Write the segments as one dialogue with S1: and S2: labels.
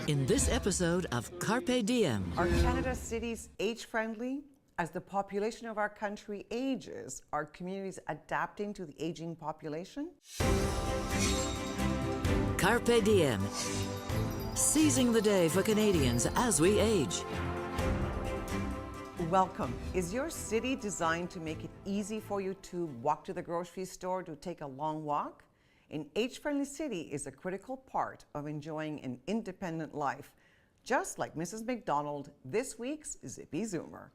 S1: In this episode of Carpe Diem.
S2: Are Canada's cities age-friendly? As the population of our country ages, are communities adapting to the aging population?
S1: Carpe Diem. Seizing the day for Canadians as we age.
S2: Welcome. Is your city designed to make it easy for you to walk to the grocery store, to take a long walk? An age-friendly city is a critical part of enjoying an independent life. Just like Mrs. McDonald, this week's Zippy Zoomer.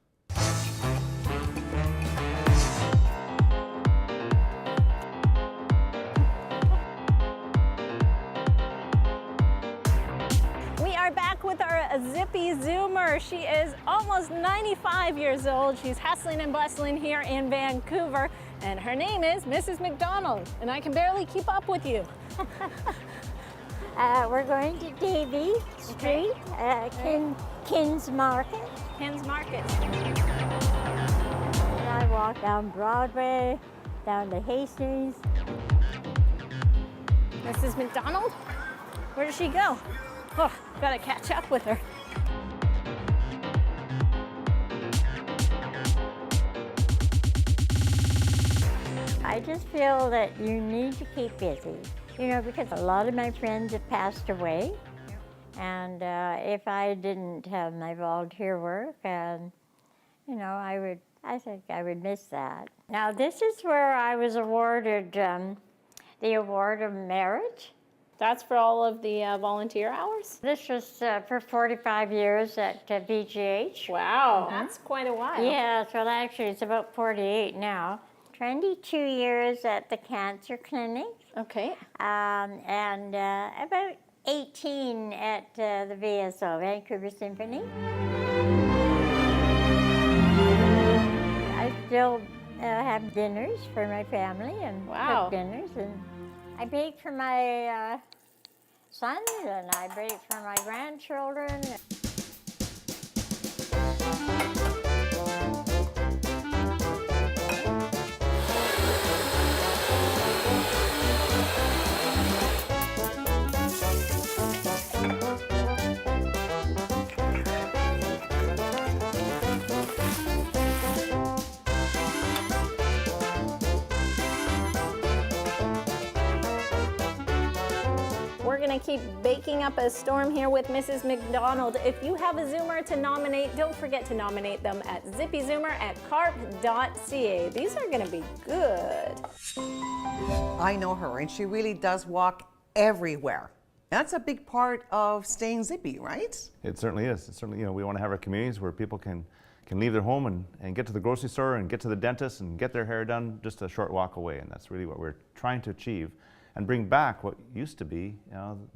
S3: We are back with our Zippy Zoomer. She is almost 95 years old. She's hustling and bustling here in Vancouver, and her name is Mrs. McDonald, and I can barely keep up with you.
S4: We're going to Davie Street, Kins Market.
S3: Kins Market.
S4: And I walk down Broadway, down to Hastings.
S3: Mrs. McDonald, where does she go? Oh, gotta catch up with her.
S4: I just feel that you need to keep busy, because a lot of my friends have passed away. And if I didn't have my volunteer work, I think I would miss that. Now, this is where I was awarded the Award of Merit.
S3: That's for all of the volunteer hours?
S4: This was for 45 years at VGH.
S3: Wow, that's quite a while.
S4: Yeah, well, actually, it's about 48 now. 22 years at the Cancer Clinic.
S3: Okay.
S4: And about 18 at the VSO, Vancouver Symphony. I still have dinners for my family and cook dinners. And I bake for my sons and I bake for my grandchildren.
S3: We're gonna keep baking up a storm here with Mrs. McDonald. If you have a Zoomer to nominate, don't forget to nominate them at zippyzoomer@carp.ca. These are gonna be good.
S2: I know her, and she really does walk everywhere. That's a big part of staying zippy, right?
S5: It certainly is. It certainly, we want to have our communities where people can leave their home and get to the grocery store and get to the dentist and get their hair done just a short walk away. And that's really what we're trying to achieve and bring back what used to be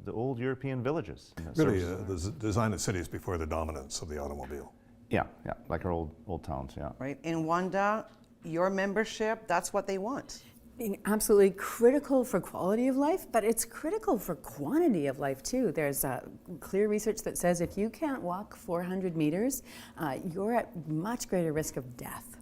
S5: the old European villages.
S6: Really, the design of cities before the dominance of the automobile.
S5: Yeah, like our old towns, yeah.
S2: Right, and Wanda, your membership, that's what they want.
S7: Absolutely critical for quality of life, but it's critical for quantity of life too. There's clear research that says if you can't walk 400 meters, you're at much greater risk of death.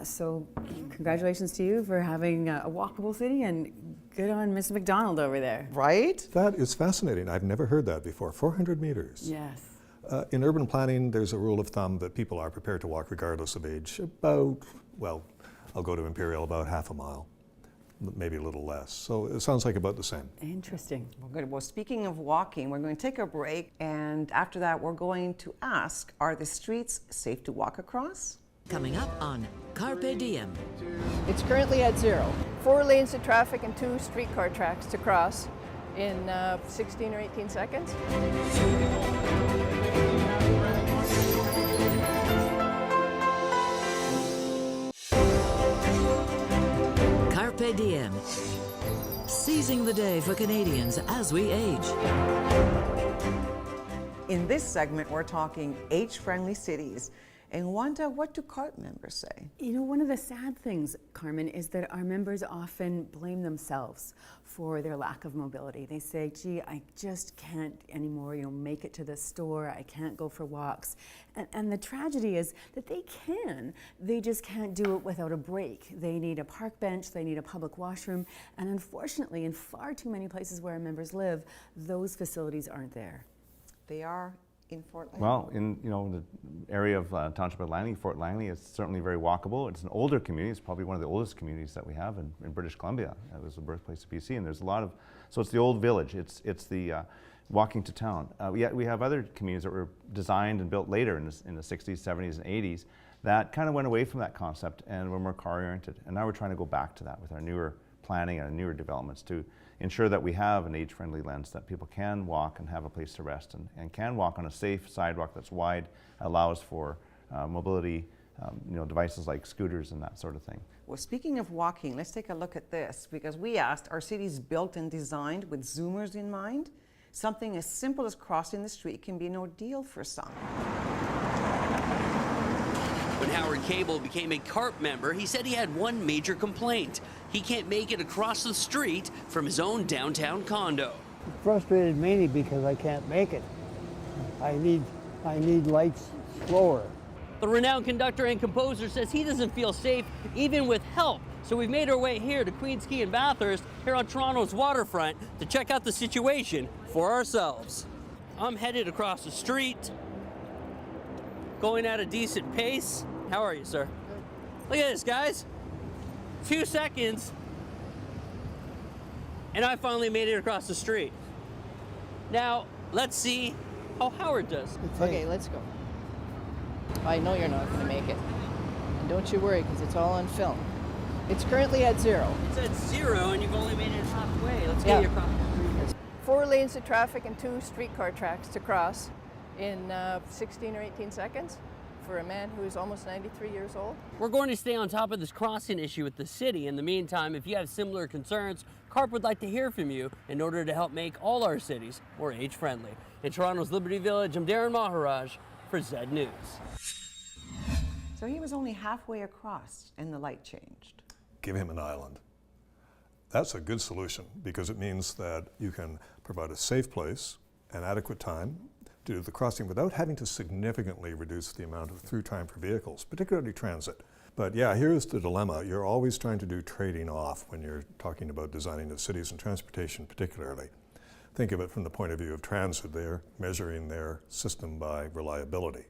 S7: So congratulations to you for having a walkable city, and good on Miss McDonald over there.
S2: Right?
S6: That is fascinating. I've never heard that before. 400 meters.
S7: Yes.
S6: In urban planning, there's a rule of thumb that people are prepared to walk regardless of age. I'll go to Imperial, about half a mile. Maybe a little less. So it sounds like about the same.
S7: Interesting.
S2: Well, good. Well, speaking of walking, we're going to take a break, and after that, we're going to ask, are the streets safe to walk across?
S1: Coming up on Carpe Diem.
S8: It's currently at 0. 4 lanes of traffic and 2 streetcar tracks to cross in 16 or 18 seconds.
S1: Carpe Diem. Seizing the day for Canadians as we age.
S2: In this segment, we're talking age-friendly cities. And Wanda, what do CARP members say?
S7: One of the sad things, Carmen, is that our members often blame themselves for their lack of mobility. They say, gee, I just can't anymore, make it to the store, I can't go for walks. And the tragedy is that they just can't do it without a break. They need a park bench, they need a public washroom, and unfortunately, in far too many places where our members live, those facilities aren't there.
S2: They are in Fort Langley?
S5: Well, in the area of Township of Langley, Fort Langley, it's certainly very walkable. It's an older community. It's probably one of the oldest communities that we have in British Columbia. It was the birthplace of BC, and there's a lot of, so it's the old village. It's the walking to town. We have other communities that were designed and built later in the 60s, 70s, and 80s that kind of went away from that concept and were more car-oriented. And now we're trying to go back to that with our newer planning and our newer developments to ensure that we have an age-friendly lens, that people can walk and have a place to rest and can walk on a safe sidewalk that's wide, allows for mobility, devices like scooters and that sort of thing.
S2: Well, speaking of walking, let's take a look at this, because we asked, are cities built and designed with Zoomers in mind? Something as simple as crossing the street can be an ordeal for some.
S9: When Howard Cable became a CARP member, he said he had one major complaint. He can't make it across the street from his own downtown condo.
S10: Frustrated mainly because I can't make it. I need lights slower.
S9: The renowned conductor and composer says he doesn't feel safe even with help. So we've made our way here to Queens Quay and Bathurst here on Toronto's waterfront to check out the situation for ourselves. I'm headed across the street, going at a decent pace. How are you, sir? Look at this, guys. 2 seconds, and I finally made it across the street. Now, let's see how Howard does.
S8: Okay, let's go. I know you're not going to make it. And don't you worry, because it's all on film. It's currently at 0.
S9: It's at 0, and you've only made it halfway. Let's get you across the street.
S8: 4 lanes of traffic and 2 streetcar tracks to cross in 16 or 18 seconds for a man who is almost 93 years old.
S9: We're going to stay on top of this crossing issue with the city. In the meantime, if you have similar concerns, CARP would like to hear from you in order to help make all our cities more age-friendly. In Toronto's Liberty Village, I'm Darren Maharaj for Zed News.
S2: So he was only halfway across and the light changed.
S6: Give him an island. That's a good solution because it means that you can provide a safe place and adequate time to do the crossing without having to significantly reduce the amount of through time for vehicles, particularly transit. But yeah, here's the dilemma. You're always trying to do trading off when you're talking about designing the cities and transportation particularly. Think of it from the point of view of transit. They're measuring their system by reliability.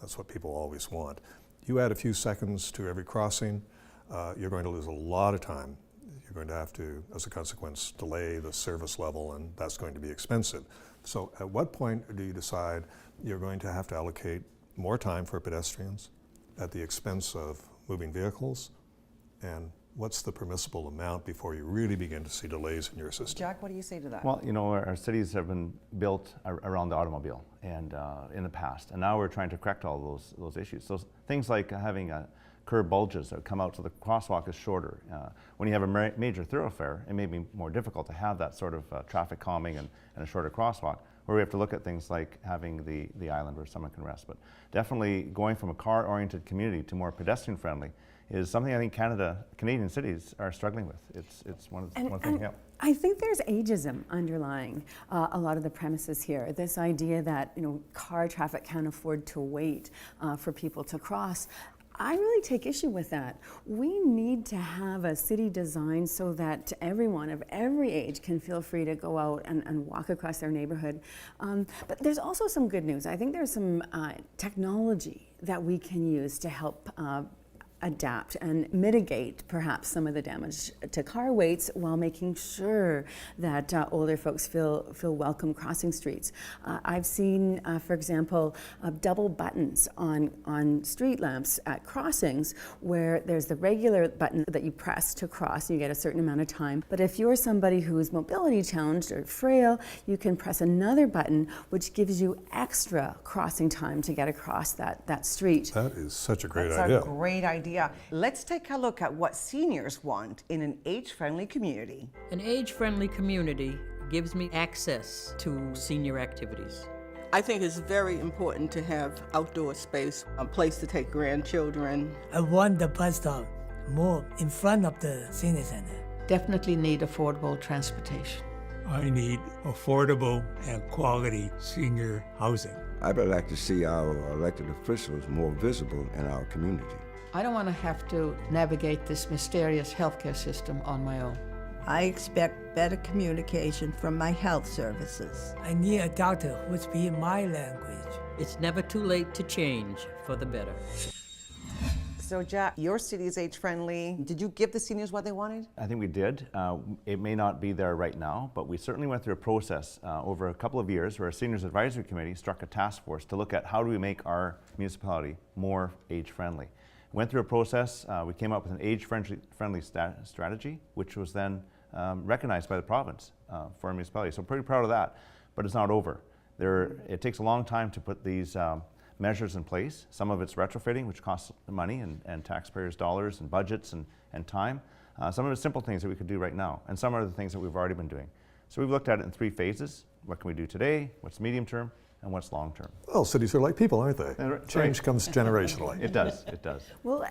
S6: That's what people always want. You add a few seconds to every crossing, you're going to lose a lot of time. You're going to have to, as a consequence, delay the service level, and that's going to be expensive. So at what point do you decide you're going to have to allocate more time for pedestrians at the expense of moving vehicles? And what's the permissible amount before you really begin to see delays in your system?
S2: Jack, what do you say to that?
S5: Well, our cities have been built around the automobile and in the past, and now we're trying to correct all those issues. So things like having curb bulges that come out so the crosswalk is shorter. When you have a major thoroughfare, it may be more difficult to have that sort of traffic calming and a shorter crosswalk, where we have to look at things like having the island where someone can rest. But definitely going from a car-oriented community to more pedestrian-friendly is something I think Canadian cities are struggling with. It's one thing. Yeah.
S7: I think there's ageism underlying a lot of the premises here. This idea that car traffic can't afford to wait for people to cross. I really take issue with that. We need to have a city design so that everyone of every age can feel free to go out and walk across their neighborhood. But there's also some good news. I think there's some technology that we can use to help adapt and mitigate perhaps some of the damage to car waits while making sure that older folks feel welcome crossing streets. I've seen, for example, double buttons on street lamps at crossings where there's the regular button that you press to cross and you get a certain amount of time. But if you're somebody who is mobility challenged or frail, you can press another button which gives you extra crossing time to get across that street.
S6: That is such a great idea.
S2: That's a great idea. Let's take a look at what seniors want in an age-friendly community.
S11: An age-friendly community gives me access to senior activities.
S12: I think it's very important to have outdoor space, a place to take grandchildren.
S13: I want the bus stop more in front of the senior center.
S11: Definitely need affordable transportation.
S14: I need affordable and quality senior housing.
S15: I would like to see our elected officials more visible in our community.
S11: I don't want to have to navigate this mysterious healthcare system on my own.
S16: I expect better communication from my health services.
S13: I need a doctor who speaks my language.
S11: It's never too late to change for the better.
S2: So Jack, your city is age-friendly. Did you give the seniors what they wanted?
S5: I think we did. It may not be there right now, but we certainly went through a process over a couple of years where our Seniors Advisory Committee struck a task force to look at how do we make our more age-friendly. Went through a process, we came up with an age-friendly strategy, which was then recognized by the province for our municipality. So pretty proud of that, but it's not over. It takes a long time to put these measures in place. Some of it's retrofitting, which costs money and taxpayers' dollars and budgets and time. Some of it's simple things that we could do right now, and some are the things that we've already been doing. So we've looked at it in 3 phases. What can we do today? What's medium term? And what's long term?
S6: Well, cities are like people, aren't they? Change comes generationally.
S5: It does, it does.
S7: Well,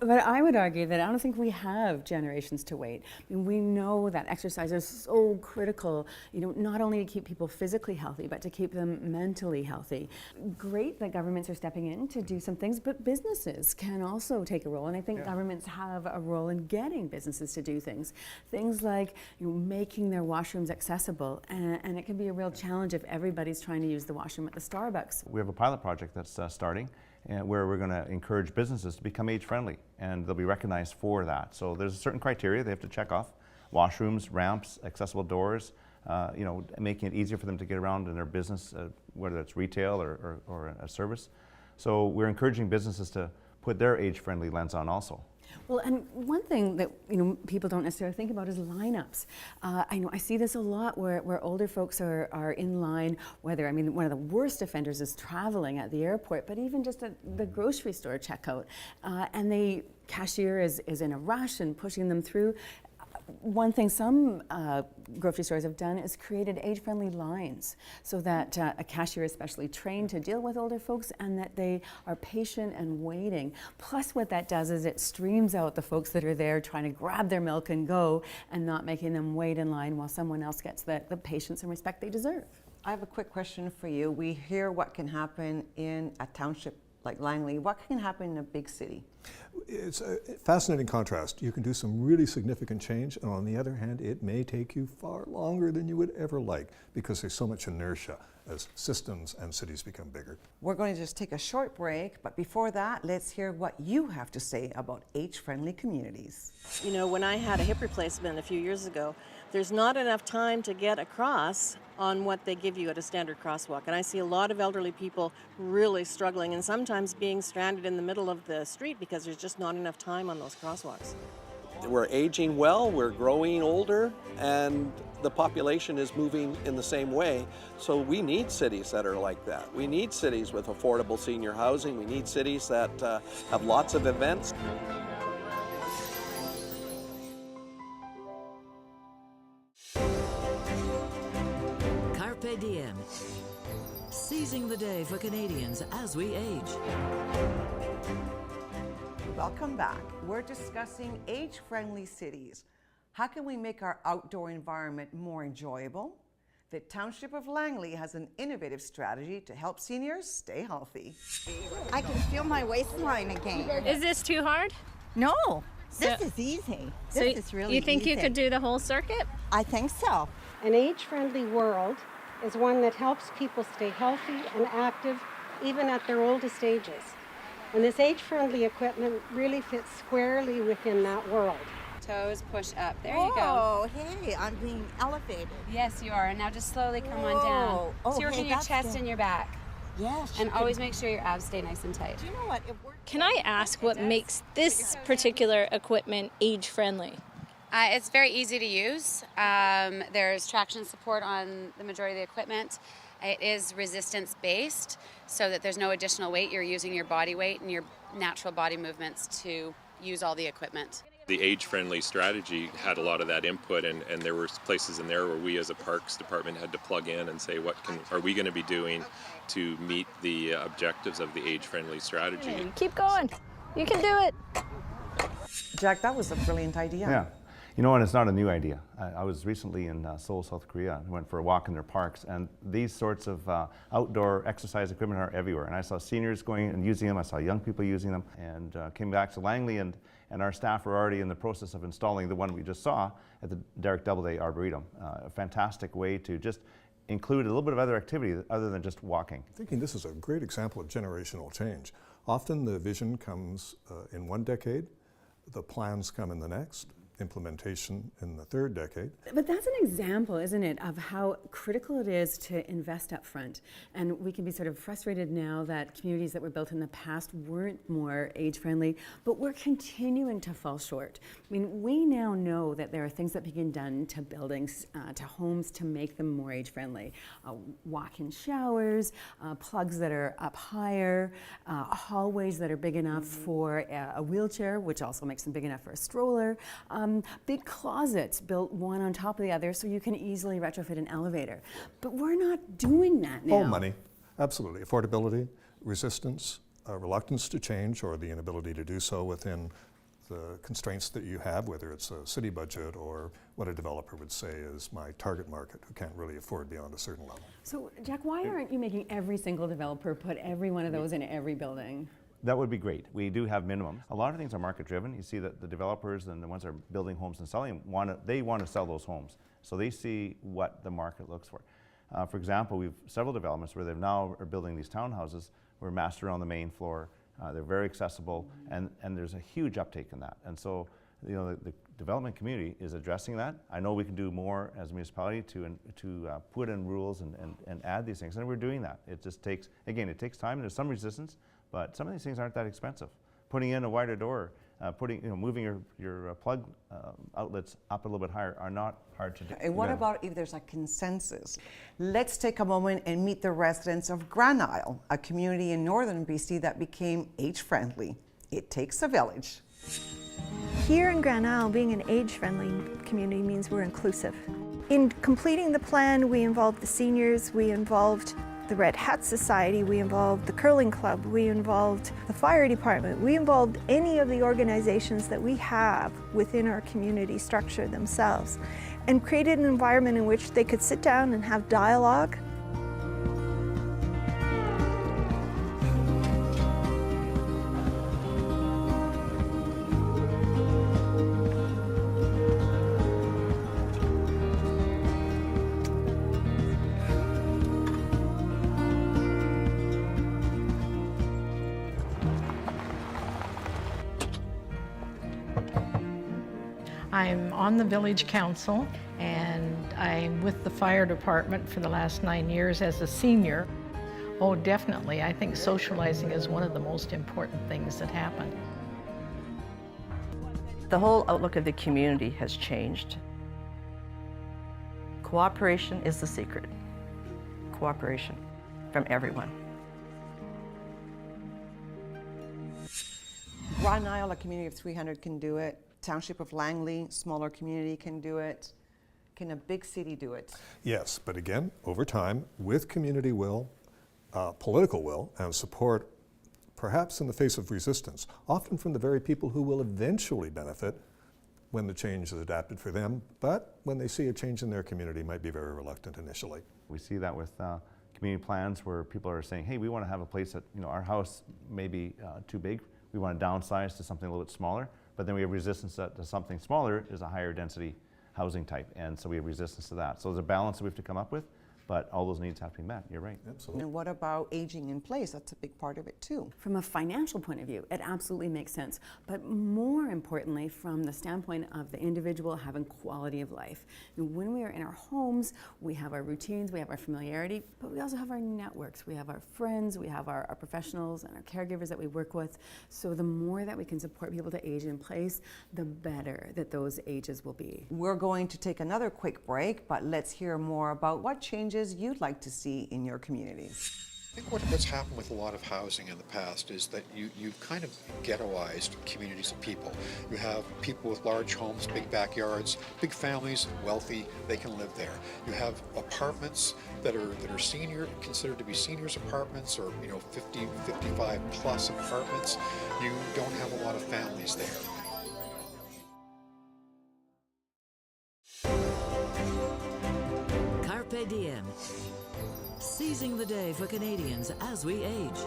S7: but I would argue that I don't think we have generations to wait. I mean, we know that exercise is so critical, not only to keep people physically healthy, but to keep them mentally healthy. Great that governments are stepping in to do some things, but businesses can also take a role, and I think governments have a role in getting businesses to do things. Things like making their washrooms accessible, and it can be a real challenge if everybody's trying to use the washroom at the Starbucks.
S5: We have a pilot project that's starting where we're going to encourage businesses to become age-friendly, and they'll be recognized for that. So there's a certain criteria they have to check off: washrooms, ramps, accessible doors, making it easier for them to get around in their business, whether it's retail or a service. So we're encouraging businesses to put their age-friendly lens on also.
S7: Well, and one thing that people don't necessarily think about is lineups. I see this a lot where older folks are in line. One of the worst offenders is traveling at the airport, but even just at the grocery store checkout, and the cashier is in a rush and pushing them through. One thing some grocery stores have done is created age-friendly lines so that a cashier is specially trained to deal with older folks and that they are patient and waiting. Plus what that does is it streams out the folks that are there trying to grab their milk and go and not making them wait in line while someone else gets the patience and respect they deserve.
S2: I have a quick question for you. We hear what can happen in a township like Langley. What can happen in a big city?
S6: It's a fascinating contrast. You can do some really significant change, and on the other hand, it may take you far longer than you would ever like because there's so much inertia as systems and cities become bigger.
S2: We're going to just take a short break, but before that, let's hear what you have to say about age-friendly communities.
S17: When I had a hip replacement a few years ago, there's not enough time to get across on what they give you at a standard crosswalk. And I see a lot of elderly people really struggling and sometimes being stranded in the middle of the street because there's just not enough time on those crosswalks.
S18: We're aging well, we're growing older, and the population is moving in the same way. So we need cities that are like that. We need cities with affordable senior housing. We need cities that have lots of events.
S1: Carpe Diem. Seizing the day for Canadians as we age.
S2: Welcome back. We're discussing age-friendly cities. How can we make our outdoor environment more enjoyable? The Township of Langley has an innovative strategy to help seniors stay healthy.
S19: I can feel my waistline again.
S3: Is this too hard?
S19: No, this is easy. This is really easy.
S3: You think you could do the whole circuit?
S19: I think so.
S20: An age-friendly world is one that helps people stay healthy and active even at their oldest ages. And this age-friendly equipment really fits squarely within that world.
S21: Toes push up. There you go.
S19: Oh, hey, I'm being elevated.
S21: Yes, you are. And now just slowly come on down. So you're working your chest and your back.
S19: Yes.
S21: And always make sure your abs stay nice and tight.
S19: Do you know what?
S3: Can I ask what makes this particular equipment age-friendly?
S21: It's very easy to use. There's traction support on the majority of the equipment. It is resistance-based, so that there's no additional weight. You're using your body weight and your natural body movements to use all the equipment.
S22: The age-friendly strategy had a lot of that input, and there were places in there where we as a parks department had to plug in and say, are we going to be doing to meet the objectives of the age-friendly strategy?
S3: Keep going. You can do it.
S2: Jack, that was a brilliant idea.
S5: Yeah. And it's not a new idea. I was recently in Seoul, South Korea. I went for a walk in their parks, and these sorts of outdoor exercise equipment are everywhere. And I saw seniors going and using them. I saw young people using them, and came back to Langley, and And our staff are already in the process of installing the one we just saw at the Derrick Doubleday Arboretum. A fantastic way to just include a little bit of other activity other than just walking.
S6: Thinking this is a great example of generational change. Often the vision comes in one decade, the plans come in the next, implementation in the third decade.
S7: But that's an example, isn't it, of how critical it is to invest up front. And we can be sort of frustrated now that communities that were built in the past weren't more age-friendly, but we're continuing to fall short. I mean, we now know that there are things that can be done to buildings, to homes, to make them more age-friendly. Walk-in showers, plugs that are up higher, hallways that are big enough for a wheelchair, which also makes them big enough for a stroller. Big closets built one on top of the other so you can easily retrofit an elevator. But we're not doing that now.
S6: Oh, money, absolutely. Affordability, resistance, reluctance to change, or the inability to do so within the constraints that you have, whether it's a city budget or what a developer would say is my target market who can't really afford beyond a certain level.
S7: So, Jack, why aren't you making every single developer put every one of those in every building?
S5: That would be great. We do have minimums. A lot of things are market driven. You see that the developers and the ones that are building homes and selling them, they want to sell those homes. So they see what the market looks for. For example, we've several developments where they've now are building these townhouses. We're master on the main floor. They're very accessible, and there's a huge uptake in that. And so, you know, the development community is addressing that. I know we can do more as a municipality to put in rules and add these things, and we're doing that. It just takes, again, it takes time, and there's some resistance, but some of these things aren't that expensive. Putting in a wider door, moving your plug outlets up a little bit higher are not hard to do.
S2: And what about if there's a consensus? Let's take a moment and meet the residents of Grand Isle, a community in northern BC that became age-friendly. It takes a village.
S4: Here in Grand Isle, being an age-friendly community means we're inclusive. In completing the plan, we involved the seniors, we involved the Red Hat Society, we involved the Curling Club, we involved the fire department, we involved any of the organizations that we have within our community structure themselves, and created an environment in which they could sit down and have dialogue.
S10: I'm on the village council, and I'm with the fire department for the last 9 years as a senior. Oh, definitely. I think socializing is one of the most important things that happen.
S23: The whole outlook of the community has changed. Cooperation is the secret. Cooperation from everyone.
S2: Grand Isle, a community of 300 can do it. Township of Langley, smaller community can do it. Can a big city do it?
S6: Yes, but again, over time, with community will, political will, and support, perhaps in the face of resistance, often from the very people who will eventually benefit when the change is adapted for them, but when they see a change in their community, might be very reluctant initially.
S5: We see that with community plans where people are saying, hey, we want to have a place that, our house may be too big. We want to downsize to something a little bit smaller. But then we have resistance to something smaller is a higher density housing type. And so we have resistance to that. So there's a balance that we have to come up with, but all those needs have to be met. You're right.
S6: Absolutely.
S2: And what about aging in place? That's a big part of it too.
S7: From a financial point of view, it absolutely makes sense. But more importantly, from the standpoint of the individual having quality of life. When we are in our homes, we have our routines, we have our familiarity, but we also have our networks. We have our friends, we have our professionals and our caregivers that we work with. So the more that we can support people to age in place, the better that those ages will be.
S2: We're going to take another quick break, but let's hear more about what changes you'd like to see in your communities.
S24: I think what's happened with a lot of housing in the past is that you've kind of ghettoized communities of people. You have people with large homes, big backyards, big families, wealthy, they can live there. You have apartments that are considered to be seniors apartments, or 50, 55 plus apartments. You don't have a lot of families there.
S1: Carpe Diem. Seizing the day for Canadians as we age.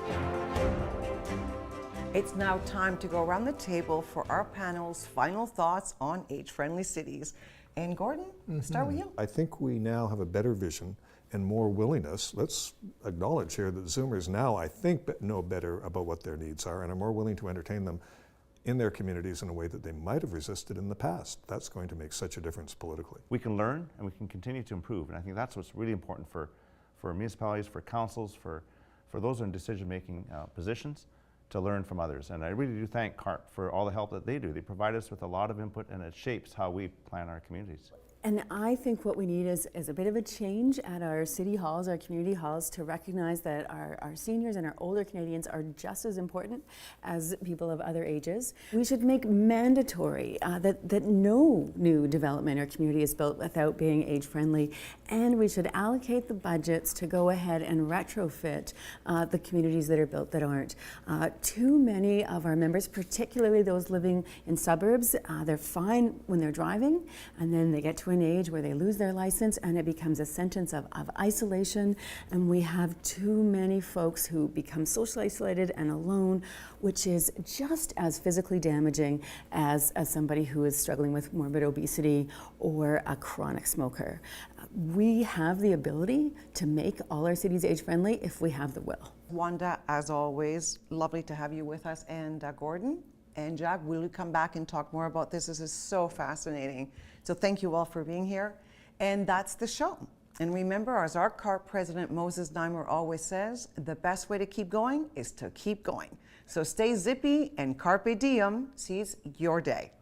S2: It's now time to go around the table for our panel's final thoughts on age-friendly cities. And Gordon, start with you.
S6: I think we now have a better vision and more willingness. Let's acknowledge here that Zoomers now, I think, know better about what their needs are and are more willing to entertain them in their communities in a way that they might have resisted in the past. That's going to make such a difference politically.
S5: We can learn and we can continue to improve, and I think that's what's really important for municipalities, for councils, for those in decision-making positions, to learn from others. And I really do thank CARP for all the help that they do. They provide us with a lot of input, and it shapes how we plan our communities.
S7: And I think what we need is a bit of a change at our city halls, our community halls, to recognize that our seniors and our older Canadians are just as important as people of other ages. We should make mandatory that no new development or community is built without being age-friendly, and we should allocate the budgets to go ahead and retrofit the communities that are built that aren't. Too many of our members, particularly those living in suburbs, they're fine when they're driving, and then they get to an age where they lose their license and it becomes a sentence of isolation, and we have too many folks who become socially isolated and alone, which is just as physically damaging as somebody who is struggling with morbid obesity or a chronic smoker. We have the ability to make all our cities age-friendly if we have the will.
S2: Wanda, as always, lovely to have you with us. And Gordon and Jack, will you come back and talk more about this? This is so fascinating. So thank you all for being here. And that's the show. And remember, as our CARP president, Moses Neimer, always says, the best way to keep going is to keep going. So stay zippy and Carpe Diem. Seize your day.